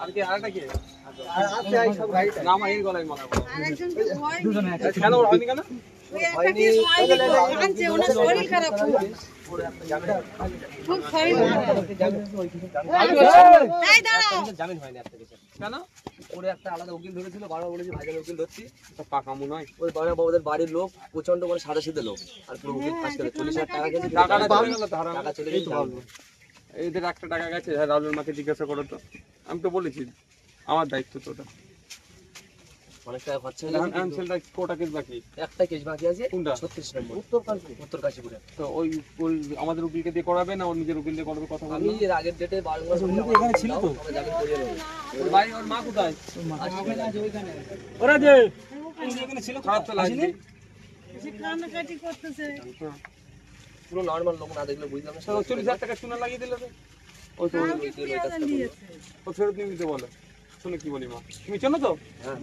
আর কি আরেকটা কি আছে এই সব গাড়িটা নাম এই গলায় মালা আরেকজন তো হয় দুজনে আছে কেন হয়নি কেন হয়নি আনছে ওনার শরীর খারাপ খুব শরীর এই দাঁড়াও জামিন হয়নি আপনাদের কেন ওরে একটা আলাদা উকিল ধরেছিল বারবার বলেছি ভাইজান উকিল ধরছি পাকা মনে হয় ওই বাবার বাড়ির লোক প্রচন্ড মানে সাদা সিধে লোক আর পুরো উকিল ফাঁস করে 40,000 টাকা গেছে টাকা চলে গেছে এদের একটা টাকা গেছে রাহুলের মাকে জিজ্ঞাসা করো তো আমি তো বলেছি আমার দায়িত্ব তো ওটা অনেক টাকা খরচা হয়ে গেছে ক্যান্সেলটা কোটা কেস বাকি একটা কেস বাকি আছে কোনটা 36 নম্বর উত্তর কাশীপুরে তো ওই আমাদের উকিলকে দিয়ে করাবে না ওর নিজের উকিল দিয়ে করাবে কথা বলবো আমি এর আগের ডেটে 12 মাস উনি এখানে ছিল তো আমরা জামিন করিয়ে নেব ওর ভাই ওর মা কোথায় ওখানে আছে ওইখানে ওরা যে উনি এখানে ছিল খারাপ তো লাগছে সে কান্নাকাটি করতেছে পুরো নরমাল লোক না দেখলে বুঝলাম না 40,000 টাকা চুনা লাগিয়ে দিল তো ওই তো ও ফেরত নিয়ে নিতে বলে শুনে কি বলি মা তুমি চেনো তো হ্যাঁ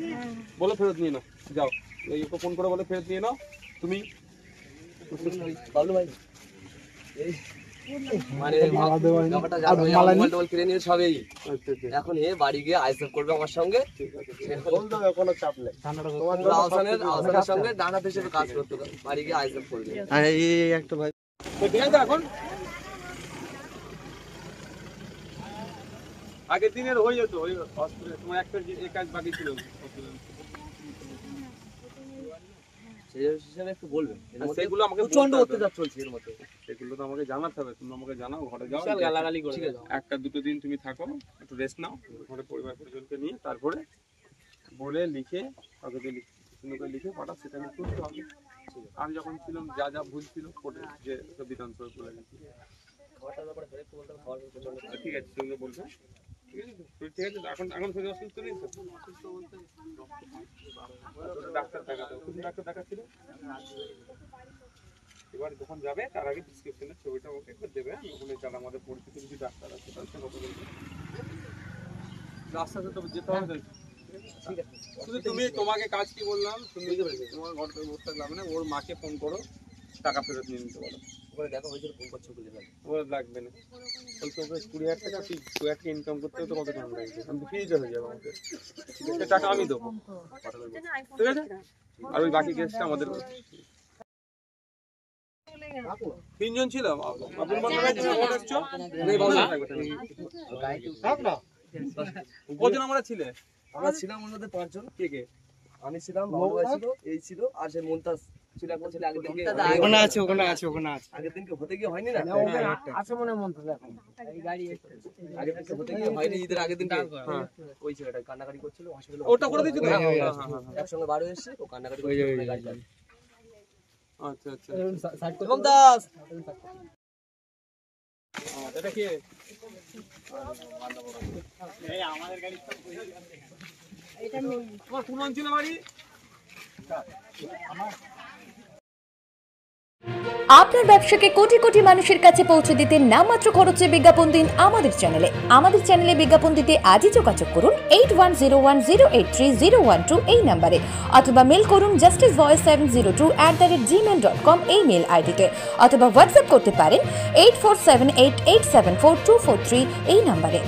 বলো ফেরত নিয়ে নাও যাও এই ওকে ফোন করে বলে ফেরত নিয়ে নাও তুমি বাবলু ভাই এই মানে ব্যাপারটা জানো মোবাইল কিনে নিয়ে সবই এখন এ বাড়ি গিয়ে আইসেফ করবে আমার সঙ্গে বল দাও কোনো চাপ নেই তোমার আওসানের সঙ্গে ডানাতে হিসেবে কাজ করতে বাড়ি গিয়ে আইসেফ করবে আর এই একটা ভাই তো ঠিক আছে এখন আগের দিনের হয়ে যেত ওই হসপিটালে তোমার একটা কাজ বাকি ছিল সেই হিসাবে একটু বলবেন সেগুলো আমাকে প্রচন্ড অত্যাচার চলছে এর মধ্যে সেগুলো তো আমাকে জানাতে হবে তুমি আমাকে জানাও ঘরে যাও গালাগালি করে একটা দুটো দিন তুমি থাকো একটু রেস্ট নাও ঘরে পরিবার পরিজনকে নিয়ে তারপরে বলে লিখে কাগজে লিখে পাঠা সেটা আমি করতে হবে আমি যখন ছিলাম যা যা ভুল ছিল কোর্টে যে বিধান করে বলে গেছি খাওয়াটার ব্যাপারে একটু বলতে হবে ঠিক আছে তুমি বলবে ঠিক আছে এখন শরীর অসুস্থ নেই তো অসুস্থ বলতে ডাক্তার দেখাতে কোন ডাক্তার দেখাচ্ছিল এবার যখন যাবে তার আগে প্রেসক্রিপশনের ছবিটা ওকে একবার দেবে ওখানে যারা আমাদের পরিচিত কিছু ডাক্তার আছে তার সাথে কথা বলবে রাস্তাতে তো যেতে হবে ঠিক আছে শুধু তুমি তোমাকে কাজ কি বললাম তুমি তোমার ঘর থেকে বসে থাকলাম না ওর মাকে ফোন করো টাকা ফেরত নিয়ে নিতে বলো ওখানে দেখা হয়েছিল ফোন করছো বলে ওরা লাগবে না বলতে ওকে 20,000 টাকা তুই 2,000 ইনকাম করতে তো কত টাকা লাগবে আমি ফ্রিতে হয়ে যাবো আমাকে সে টাকা আমি দেবো ঠিক আছে আর ওই বাকি কেসটা আমাদের তিনজন ছিলাম আপনার কজন আমরা ছিলে আমরা ছিলাম ওর মধ্যে 5 জন কে কে আমি ছিলাম বাবু ছিল এই ছিল আর সে মুনতাজ ছিল এখন ছিল আগের দিনকে ওখানে আছে আগের দিনকে হতে গিয়ে হয়নি না আছে মনে মন্ত্র এখন এই গাড়ি আগের দিনকে হতে গিয়ে হয়নি ঈদের আগের দিনকে হ্যাঁ ওই ছেলেটা কান্নাকাটি করছিল হসপিটালে ওটা করে দিয়েছিল হ্যাঁ একসঙ্গে বাড়ি এসেছে ও কান্নাকাটি করছিল গাড়ি চালাচ্ছে আচ্ছা এবং দাস এটা কি এই আমাদের গাড়ি সব এটা তোমার কোন অঞ্চলে বাড়ি আপনার ব্যবসাকে কোটি কোটি মানুষের কাছে পৌঁছে দিতে নামমাত্র খরচে বিজ্ঞাপন দিন আমাদের চ্যানেলে বিজ্ঞাপন দিতে আজই যোগাযোগ করুন 8101083012 এই নম্বরে অথবা মেল করুন justicevoice702@gmail.com এই মেল আইডিতে অথবা হোয়াটসঅ্যাপ করতে পারেন 8478874243 এই নম্বরে।